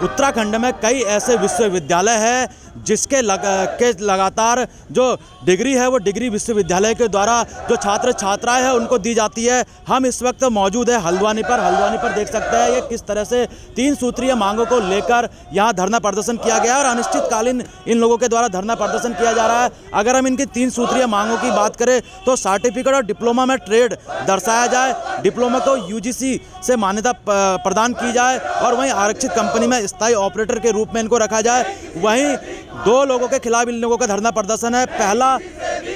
उत्तराखंड में कई ऐसे विश्वविद्यालय हैं जिसके लगातार जो डिग्री है वो डिग्री विश्वविद्यालय के द्वारा जो छात्र छात्राएं हैं उनको दी जाती है। हम इस वक्त मौजूद है हल्द्वानी पर देख सकते हैं ये किस तरह से 3 सूत्रीय मांगों को लेकर यहाँ धरना प्रदर्शन किया गया है और अनिश्चितकालीन इन लोगों के द्वारा धरना प्रदर्शन किया जा रहा है। अगर हम इनकी 3 सूत्रीय मांगों की बात करें तो सर्टिफिकेट और डिप्लोमा में ट्रेड दर्शाया जाए, डिप्लोमा को यूजीसी से मान्यता प्रदान की जाए और वहीं आरक्षित कंपनी में स्थायी ऑपरेटर के रूप में इनको रखा जाए। वहीं 2 लोगों के खिलाफ इन लोगों का धरना प्रदर्शन है। पहला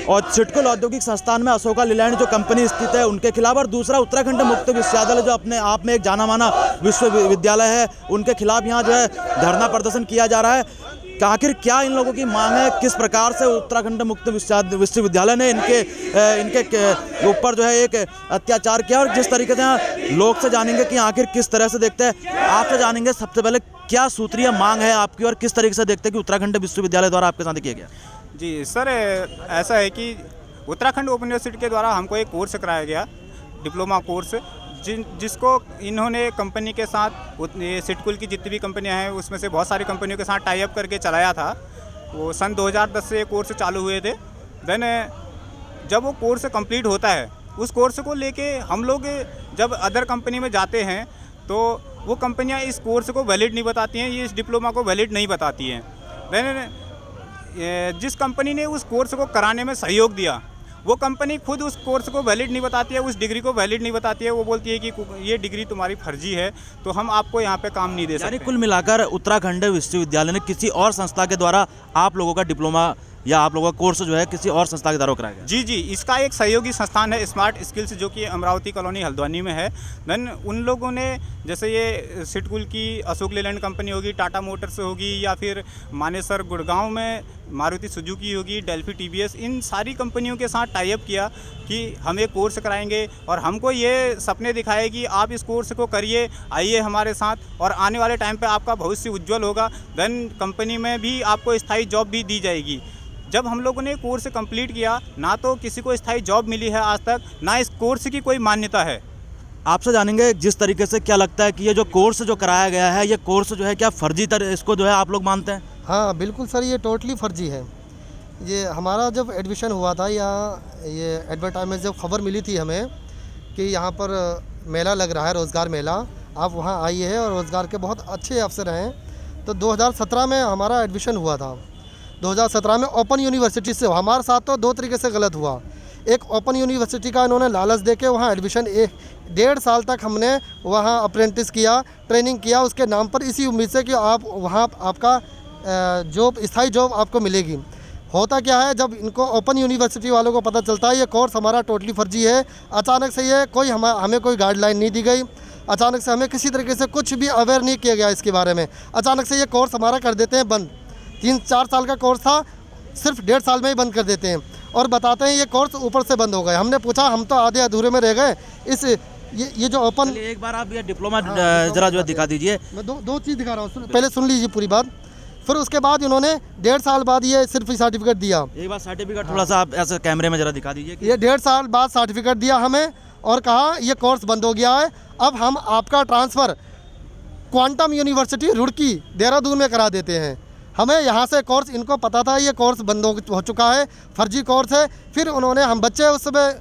और सिडकुल औद्योगिक संस्थान में अशोका लीलैंड जो कंपनी स्थित है उनके खिलाफ, और दूसरा उत्तराखंड मुक्त विश्वविद्यालय जो अपने आप में एक जाना माना विश्वविद्यालय है उनके खिलाफ यहाँ जो है धरना प्रदर्शन किया जा रहा है। आखिर क्या इन लोगों की मांग है, किस प्रकार से उत्तराखंड मुक्त विश्वविद्यालय ने इनके ऊपर जो है एक अत्याचार किया और जिस तरीके से लोग से जानेंगे कि आखिर किस तरह से देखते हैं। आपसे जानेंगे सबसे पहले क्या सूत्रीय मांग है आपकी और किस तरीके से देखते हैं कि उत्तराखंड विश्वविद्यालय द्वारा आपके साथ किया गया। जी सर, ऐसा है कि उत्तराखंड ओपन यूनिवर्सिटी के द्वारा हमको एक कोर्स कराया गया, डिप्लोमा कोर्स, जिसको इन्होंने कंपनी के साथ सिडकुल की जितनी भी कंपनियां हैं उसमें से बहुत सारी कंपनियों के साथ टाई अप करके चलाया था। वो सन 2010 से कोर्स चालू हुए थे। देन जब वो कोर्स कंप्लीट होता है उस कोर्स को लेके हम लोग जब अदर कंपनी में जाते हैं तो वो कंपनियां इस कोर्स को वैलिड नहीं बताती हैं, ये इस डिप्लोमा को वैलिड नहीं बताती हैं। देन जिस कंपनी ने उस कोर्स को कराने में सहयोग दिया वो कंपनी खुद उस कोर्स को वैलिड नहीं बताती है, उस डिग्री को वैलिड नहीं बताती है। वो बोलती है कि ये डिग्री तुम्हारी फर्जी है तो हम आपको यहाँ पे काम नहीं दे सकते। यानी कुल मिलाकर उत्तराखंड विश्वविद्यालय ने किसी और संस्था के द्वारा आप लोगों का डिप्लोमा या आप लोगों का कोर्स जो है किसी और संस्था के द्वारा कराया गया। जी, इसका एक सहयोगी संस्थान है स्मार्ट स्किल्स जो कि अमरावती कॉलोनी हल्द्वानी में है। देन उन लोगों ने जैसे ये सिडकुल की अशोक लीलैंड कंपनी होगी, टाटा मोटर्स होगी या फिर मानेसर गुड़गांव में मारुति सुजुकी होगी, डेल्फी टीवीएस, इन सारी कंपनियों के साथ टाई अप किया कि हम एक कोर्स कराएंगे और हमको ये सपने दिखाए कि आप इस कोर्स को करिए, आइए हमारे साथ और आने वाले टाइम पे आपका भविष्य उज्ज्वल होगा। देन कंपनी में भी आपको स्थायी जॉब भी दी जाएगी। जब हम लोगों ने कोर्स कंप्लीट किया ना तो किसी को स्थायी जॉब मिली है आज तक, ना इस कोर्स की कोई मान्यता है। आपसे जानेंगे जिस तरीके से क्या लगता है कि ये जो कोर्स जो कराया गया है ये कोर्स जो है क्या फर्जी इसको जो है आप लोग मानते हैं? हाँ बिल्कुल सर, ये टोटली फर्जी है। ये हमारा जब एडमिशन हुआ था यहाँ, ये एडवर्टाइजमेंट जब खबर मिली थी हमें कि यहाँ पर मेला लग रहा है, रोज़गार मेला, आप वहाँ आइए हैं और रोज़गार के बहुत अच्छे अवसर हैं। तो 2017 में हमारा एडमिशन हुआ था। 2017 में ओपन यूनिवर्सिटी से हमारे साथ तो 2 तरीके से गलत हुआ। एक ओपन यूनिवर्सिटी का इन्होंने लालच देके वहाँ एडमिशन 1.5 साल तक हमने वहाँ अप्रेंटिस किया, ट्रेनिंग किया उसके नाम पर, इसी उम्मीद से कि आप वहाँ आपका जॉब, स्थायी जॉब आपको मिलेगी। होता क्या है, जब इनको ओपन यूनिवर्सिटी वालों को पता चलता है ये कोर्स हमारा टोटली फर्जी है, अचानक से ये कोई हमें कोई गाइडलाइन नहीं दी गई, अचानक से हमें किसी तरीके से कुछ भी अवेयर नहीं किया गया इसके बारे में, अचानक से ये कोर्स हमारा कर देते हैं बंद। 3-4 साल का कोर्स था, सिर्फ 1.5 साल में ही बंद कर देते हैं और बताते हैं ये कोर्स ऊपर से बंद हो गए। हमने पूछा, हम तो आधे अधूरे में रह गए। ये जो ओपन, एक बार आप ये डिप्लोमा जरा जो दिखा दीजिए। मैं दो चीज़ दिखा रहा हूँ, पहले सुन लीजिए पूरी बात। फिर उसके बाद इन्होंने 1.5 साल बाद ये सिर्फ सर्टिफिकेट दिया। एक बार सर्टिफिकेट थोड़ा सा आप ऐसे कैमरे में जरा दिखा दीजिए। ये 1.5 साल बाद सर्टिफिकेट दिया हमें और कहा ये कोर्स बंद हो गया है, अब हम आपका transfer quantum university Roorkee Dehradun में करा देते हैं। हमें यहाँ से कोर्स, इनको पता था ये कोर्स बंद हो चुका है, फर्जी कोर्स है। फिर उन्होंने, हम बच्चे उस समय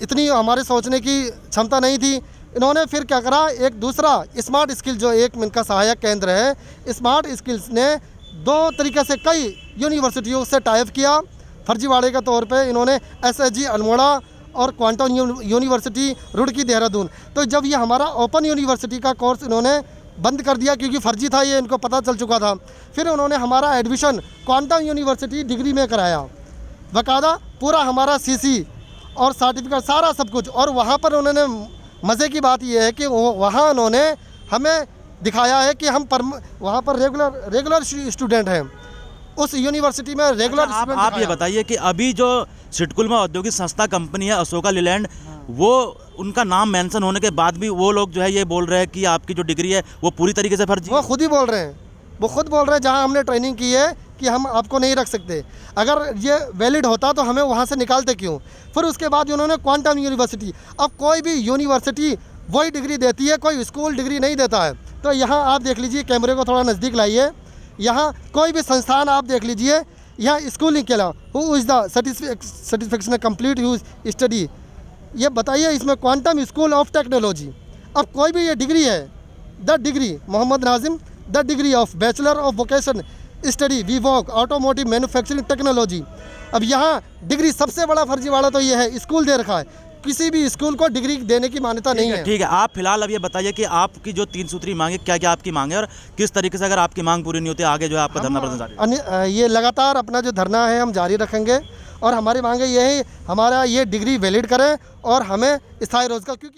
इतनी हमारे सोचने की क्षमता नहीं थी, इन्होंने फिर क्या करा, एक दूसरा स्मार्ट स्किल जो एक इनका सहायक केंद्र है, स्मार्ट स्किल्स ने 2 तरीके से कई यूनिवर्सिटियों से टाई अप किया फर्जीवाड़े के तौर पे। इन्होंने SSG अल्मोड़ा और क्वांटम यूनिवर्सिटी रुड़की देहरादून, तो जब ये हमारा ओपन यूनिवर्सिटी का कोर्स इन्होंने बंद कर दिया क्योंकि फर्जी था, ये इनको पता चल चुका था, फिर उन्होंने हमारा एडमिशन क्वांटम यूनिवर्सिटी डिग्री में कराया, बाकायदा पूरा हमारा CC और सर्टिफिकेट सारा सब कुछ। और वहाँ पर उन्होंने, मज़े की बात यह है कि वहाँ उन्होंने हमें दिखाया है कि हम वहाँ पर रेगुलर स्टूडेंट हैं, उस यूनिवर्सिटी में रेगुलर। आप ये बताइए कि अभी जो सिडकुल में औद्योगिक संस्था कंपनी है अशोका लीलैंड, वो उनका नाम मेंशन होने के बाद भी वो लोग जो है ये बोल रहे हैं कि आपकी जो डिग्री है वो पूरी तरीके से फर्जी। वो खुद ही बोल रहे हैं, वो खुद बोल रहे हैं जहाँ हमने ट्रेनिंग की है कि हम आपको नहीं रख सकते। अगर ये वैलिड होता तो हमें वहाँ से निकालते क्यों? फिर उसके बाद उन्होंने क्वांटम यूनिवर्सिटी, अब कोई भी यूनिवर्सिटी वही डिग्री देती है, कोई स्कूल डिग्री नहीं देता है। तो यहाँ आप देख लीजिए, कैमरे को थोड़ा नज़दीक लाइए, यहाँ कोई भी संस्थान आप देख लीजिए, यहाँ स्कूलिंग के अलावा who is the satisfaction complete use study, ये बताइए इसमें क्वांटम स्कूल ऑफ टेक्नोलॉजी। अब कोई भी ये डिग्री है, the degree Mohammad Nazim, the degree of bachelor of vocation study B Voc automotive manufacturing technology. अब यहाँ डिग्री सबसे बड़ा फर्जीवाड़ा तो ये है, स्कूल दे रखा है, किसी भी स्कूल को डिग्री देने की मान्यता नहीं है। ठीक है, आप फिलहाल अब ये बताइए कि आपकी जो 3 सूत्री मांगे, क्या क्या आपकी मांग है और किस तरीके से अगर आपकी मांग पूरी नहीं होती आगे जो है आपका धरना प्रदर्शन जारी है? ये लगातार अपना जो धरना है हम जारी रखेंगे और हमारी मांगे ये है, हमारा ये डिग्री वैलिड करें और हमें स्थायी रोजगार, क्योंकि